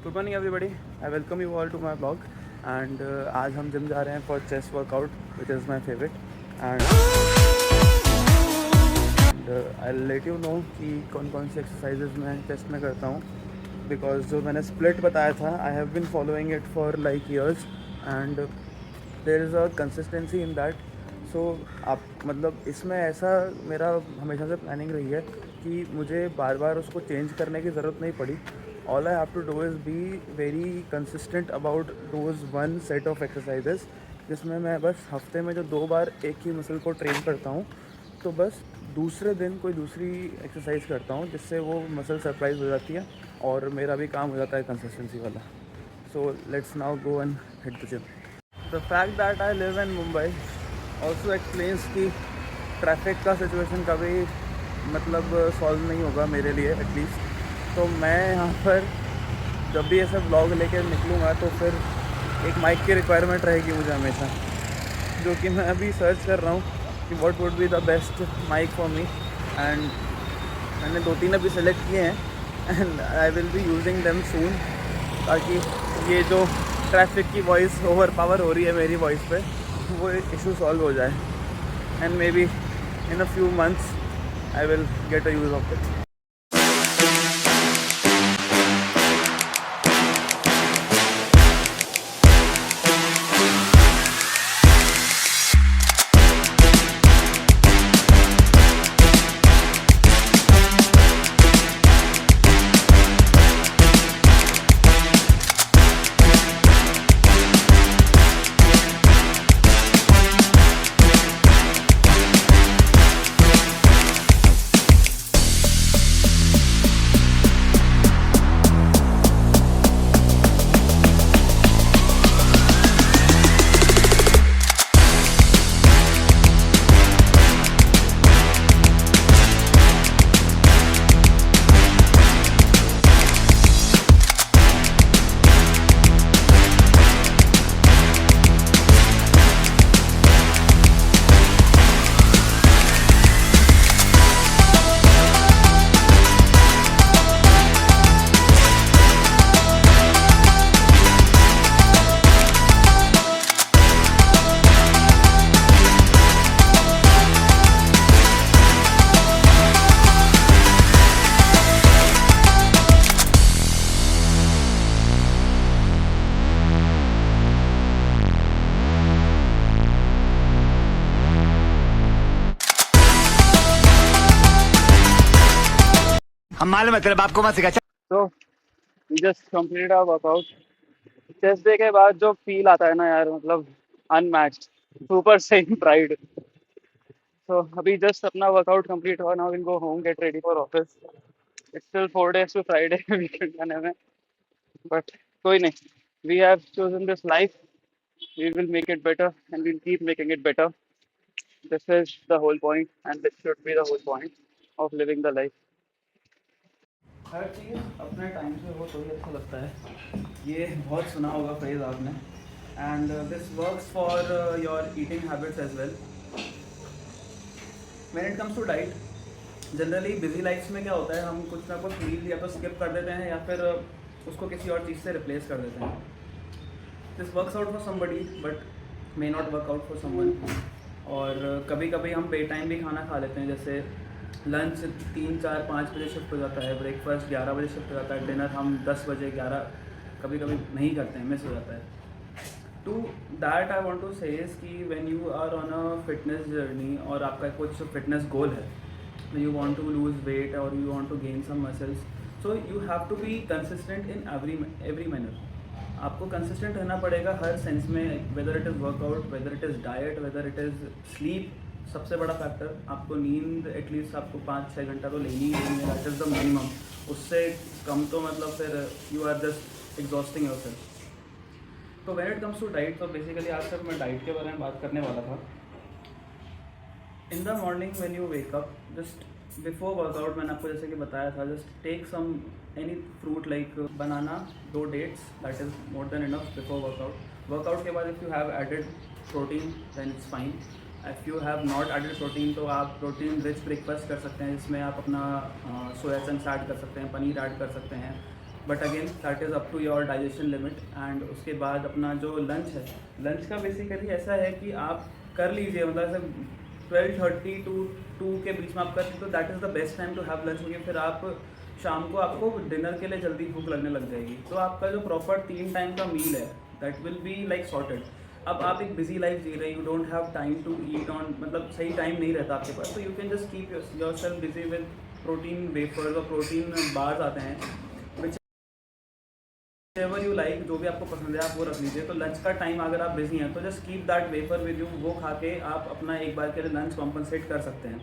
Good morning everybody, I welcome you all to my blog and आज हम gym जा रहे हैं for chest workout which is my favourite and I let you know कि कौन कौन सी एक्सरसाइजेज मैं चेस्ट में करता हूँ बिकॉज जो मैंने स्प्लिट बताया था I have been following it for like years and there is a consistency in that. So आप मतलब इसमें ऐसा मेरा हमेशा से प्लानिंग रही है कि मुझे बार बार उसको चेंज करने की ज़रूरत नहीं पड़ी। All I have to do is be very consistent about those one set of exercises जिसमें मैं बस हफ्ते में जो 2 बार एक ही मसल को ट्रेन करता हूँ तो बस दूसरे दिन कोई दूसरी एक्सरसाइज करता हूँ जिससे वो मसल सरप्राइज हो जाती है और मेरा भी काम हो जाता है कंसिस्टेंसी वाला। So let's now go and hit the gym. The fact that I live in Mumbai also explains कि ट्रैफिक का सिचुएशन कभी मतलब सॉल्व नहीं होगा मेरे लिए एटलीस्ट। तो मैं यहाँ पर जब भी ऐसे ब्लॉग लेके निकलूँगा तो फिर एक माइक की रिक्वायरमेंट रहेगी मुझे हमेशा, जो कि मैं अभी सर्च कर रहा हूँ कि what would be the best mic for me and मैंने 2-3 अभी सेलेक्ट किए हैं and I will be using them soon ताकि ये जो ट्रैफिक की वॉइस ओवर पावर हो रही है मेरी वॉइस पे वो इशू सॉल्व हो जाए and may be in a few months I will get a use of it. हम मालूम है तेरे बाप को मत सिखा। तो just complete a workout. Chest day के बाद जो फील आता है ना यार, मतलब अनमैच्ड, सुपर सेम प्राइड। तो अभी जस्ट अपना वर्कआउट कंप्लीट हुआ, now will go home get ready for office. It's still 4 days to Friday weekend आने में, बट कोई नहीं, we have chosen this life, we will make it better and we'll keep making it better. This is the whole point and this should be the whole point of living the life. हर चीज़ अपने time से हो तो ही अच्छा लगता है, ये बहुत सुना होगा फ्रेज आपने। And this works for your eating habits as well. When it comes to diet, generally busy lifes में क्या होता है, हम कुछ ना कुछ मील या तो स्किप कर देते हैं या फिर उसको किसी और चीज़ से रिप्लेस कर देते हैं। This works out for somebody but may not work out for someone. और कभी कभी हम बे टाइम भी खाना खा लेते हैं, जैसे लंच 3-4-5 बजे शिफ्ट हो जाता है, ब्रेकफास्ट 11 बजे शिफ्ट हो जाता है, डिनर हम 10 बजे 11 कभी कभी नहीं करते हैं, मिस हो जाता है। To that I want to say कि when you are on a fitness journey और आपका कुछ फिटनेस गोल है, you want to lose weight और you want to gain some muscles, so you have to be consistent in every manner. आपको consistent रहना पड़ेगा हर सेंस में, whether it is workout, whether it is diet, whether it is sleep. सबसे बड़ा factor, आपको नींद एटलीस्ट आपको 5-6 घंटा तो लेनी ही लेनी है, दैट इज़ द मिनिमम। उससे कम तो मतलब फिर you are just exhausting yourself. तो when it comes to diet, तो बेसिकली आज तक मैं डाइट के बारे में बात करने वाला था। In the morning when you wake up, just before workout मैंने आपको जैसे कि बताया था, just take some any fruit like banana, 2 dates, that is more than enough before workout. Workout के बाद if you have added protein then it's fine. If you have not added protein तो आप प्रोटीन रिच ब्रेकफास्ट कर सकते हैं, जिसमें आप अपना सोया चंक्स ऐड कर सकते हैं, पनीर ऐड कर सकते हैं, but again that is up to your digestion limit. And उसके बाद अपना जो लंच है, लंच का बेसिकली ऐसा है कि आप कर लीजिए, मतलब ऐसे 12:30 to 2 के बीच में आप कर लीजिए, तो that is the best time to have lunch, क्योंकि फिर आप शाम को आपको डिनर के लिए जल्दी भूख लगने लग जाएगी। तो आपका जो प्रॉपर 3 टाइम का मील है that will be like sorted. अब आप एक बिजी लाइफ जी रहे, you don't have time to eat on, मतलब सही टाइम नहीं रहता आपके पास, तो you can just keep yourself busy with protein wafers और प्रोटीन बार्स आते हैं, विच एवर यू लाइक, जो भी आपको पसंद है आप वो रख लीजिए। तो लंच का टाइम अगर आप बिजी हैं तो just keep that wafer with you, वो खा के आप अपना एक बार के लिए लंच कॉम्पनसेट कर सकते हैं।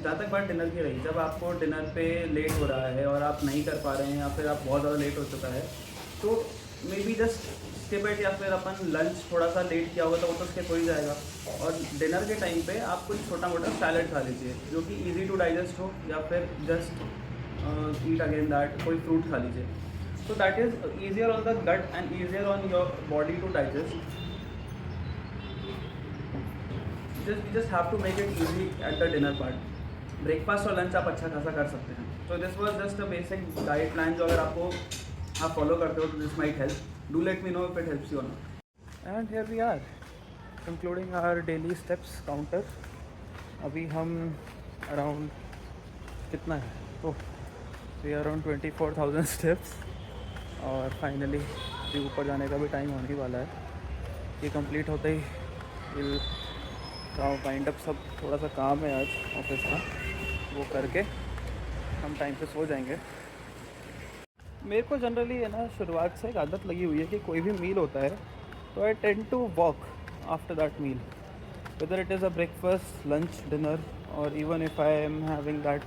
जहाँ तक बात डिनर की रही, जब आपको डिनर पे लेट हो रहा है और आप नहीं कर पा रहे हैं या फिर आप बहुत ज़्यादा लेट हो चुका है, तो may be just skip it, या फिर अपन लंच थोड़ा सा लेट किया होगा तो वो तो स्किप हो ही जाएगा। और डिनर के टाइम पे आप कुछ छोटा मोटा सैलड खा लीजिए जो कि ईजी टू डाइजेस्ट हो, या फिर जस्ट ईट अगेन दैट, कोई फ्रूट खा लीजिए। So that is easier on the gut and easier on your body to digest. Just have to make it easy at the dinner part. Breakfast और lunch आप अच्छा खासा कर सकते हैं। तो this was just a basic diet plan जो अगर आपको आप फॉलो करते हो तो this might help. Do let me know if it helps you और not. And here we are concluding our daily steps counter. अभी हम अराउंड कितना है, तो वी आर अराउंड 24,000 स्टेप्स, और फाइनली भी ऊपर जाने का भी टाइम होने वाला है। ये कंप्लीट होते ही विल वाइंड अप, सब थोड़ा सा काम है आज ऑफिस का, वो करके हम टाइम पे सो जाएंगे। मेरे को जनरली है ना शुरुआत से एक आदत लगी हुई है कि कोई भी मील होता है तो I tend to walk after that meal, whether it is a breakfast, lunch, dinner, और even if I am having that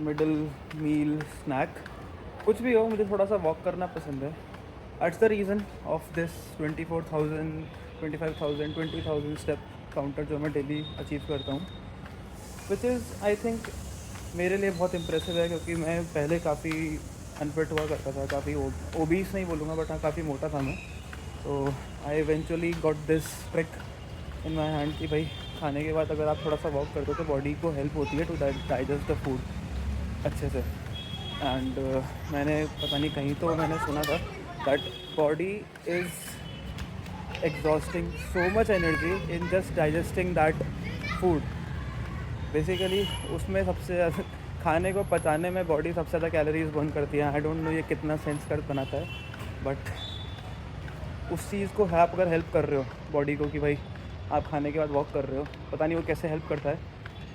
middle meal snack, कुछ भी हो, मुझे थोड़ा सा वॉक करना पसंद है। That's the reason of this 24,000, 25,000, 20,000 step counter जो मैं डेली अचीव करता हूँ, विच इज़ आई थिंक मेरे लिए बहुत इम्प्रेसिव है, क्योंकि मैं पहले काफ़ी अनफिट हुआ करता था, काफ़ी ओबीस नहीं बोलूँगा बट हाँ काफ़ी मोटा था मैं। तो आई eventually got this trick in my hand कि भाई खाने के बाद अगर आप थोड़ा सा वॉक करते हो तो बॉडी को हेल्प होती है टू डाइजेस्ट द फूड अच्छे से। एंड मैंने पता नहीं कहीं तो मैंने सुना था that body is exhausting so much energy in just digesting that food. Basically उसमें सबसे ज़्यादा खाने को पचाने में बॉडी सबसे ज़्यादा कैलोरीज बर्न करती है। आई डोंट नो ये कितना सेंस कर बनाता है, बट उस चीज़ को आप अगर हेल्प कर रहे हो बॉडी को कि भाई आप खाने के बाद वॉक कर रहे हो, पता नहीं वो कैसे हेल्प करता है,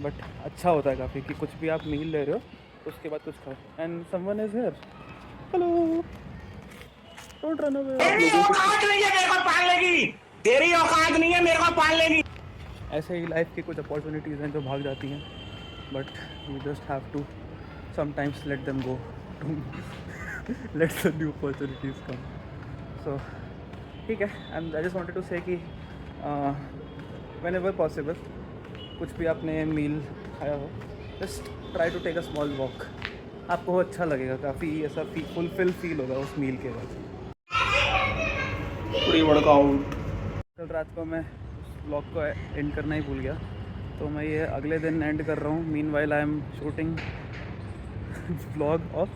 बट अच्छा होता है काफ़ी कि कुछ भी आप मील ले रहे हो उसके बाद कुछ खाओ। And someone is here, hello, don't run away. तेरी औकात नहीं है मेरे को पालने की, तेरी औकात नहीं है मेरे को पालने की। ऐसे ही लाइफ की कुछ अपॉर्चुनिटीज़ हैं जो भाग जाती हैं, but you just have to sometimes let them go to let the new opportunities come. So ठीक है, and I just wanted to say कि व्हेनेवर पॉसिबल कुछ भी आपने मील खाया हो, just try to take a small walk, आपको अच्छा लगेगा, काफ़ी ऐसा फुलफिल फील होगा उस मील के बाद। पूरी वर्कआउट। कल रात को मैं ब्लॉग को एंड करना ही भूल गया, तो मैं ये अगले दिन एंड कर रहा हूँ। Meanwhile I am shooting vlog of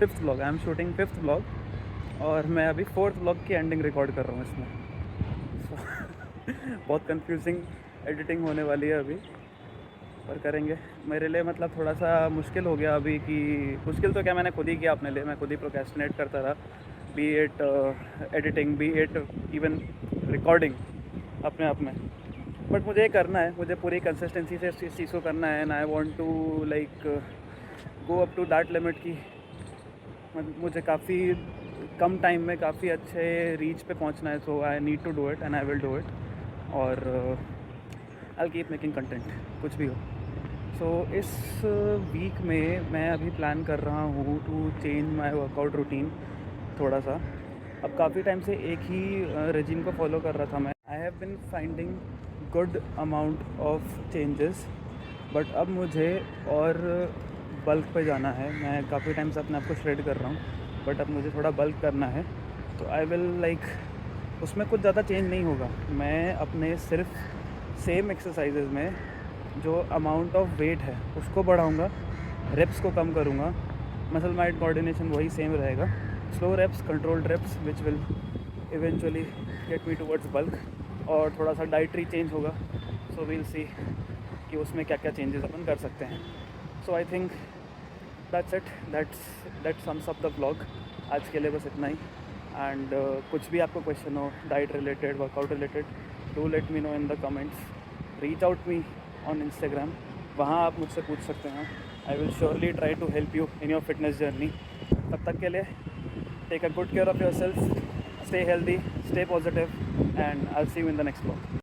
5th vlog, I am shooting 5th vlog, और मैं अभी 4th व्लॉग की एंडिंग रिकॉर्ड कर रहा हूँ इसमें। बहुत कंफ्यूजिंग एडिटिंग होने वाली है अभी, पर करेंगे। मेरे लिए मतलब थोड़ा सा मुश्किल हो गया अभी, कि मुश्किल तो क्या, मैंने खुद ही किया अपने लिए, मैं खुद ही प्रोक्रेस्टिनेट करता रहा, B it editing, B it even recording अपने आप में। बट मुझे ये करना है, मुझे पूरी कंसिस्टेंसी से इस चीज़ को करना है, and I want to like go up to that limit कि मुझे काफ़ी कम टाइम में काफ़ी अच्छे रीच पे पहुंचना है। So I need to do it and I will do it, और आई कीप मेकिंग कंटेंट, कुछ भी हो। सो इस वीक में मैं अभी प्लान कर रहा हूँ to change my workout routine थोड़ा सा। अब काफ़ी टाइम से एक ही रेजिम को फॉलो कर रहा था मैं। आई have bin finding good amount of changes, but अब मुझे और बल्क पे जाना है। मैं काफ़ी टाइम से अपने आप को श्रेड कर रहा हूँ, बट अब मुझे थोड़ा बल्क करना है, तो आई विल लाइक उसमें कुछ ज़्यादा चेंज नहीं होगा। मैं अपने सिर्फ सेम एक्सरसाइजेज में जो अमाउंट ऑफ वेट है उसको बढ़ाऊँगा, रेप्स को कम करूँगा, मसल माइंड कोऑर्डिनेशन वही सेम रहेगा. Slow reps, controlled reps which will eventually get me towards bulk. और थोड़ा सा डाइटरी चेंज होगा. सो वील सी कि उसमें क्या क्या चेंजेस अपन कर सकते हैं. So I think that's it. That sums up the vlog. आज के लिए बस इतना ही. एंड कुछ भी आपको क्वेश्चन हो diet related, workout related, do let me know in the comments. Reach out me on Instagram. वहाँ आप मुझसे पूछ सकते हैं. I will surely try to help you in your fitness journey. तब तक के लिए take a good care of your self, stay healthy, stay positive, and I will see you in the next vlog.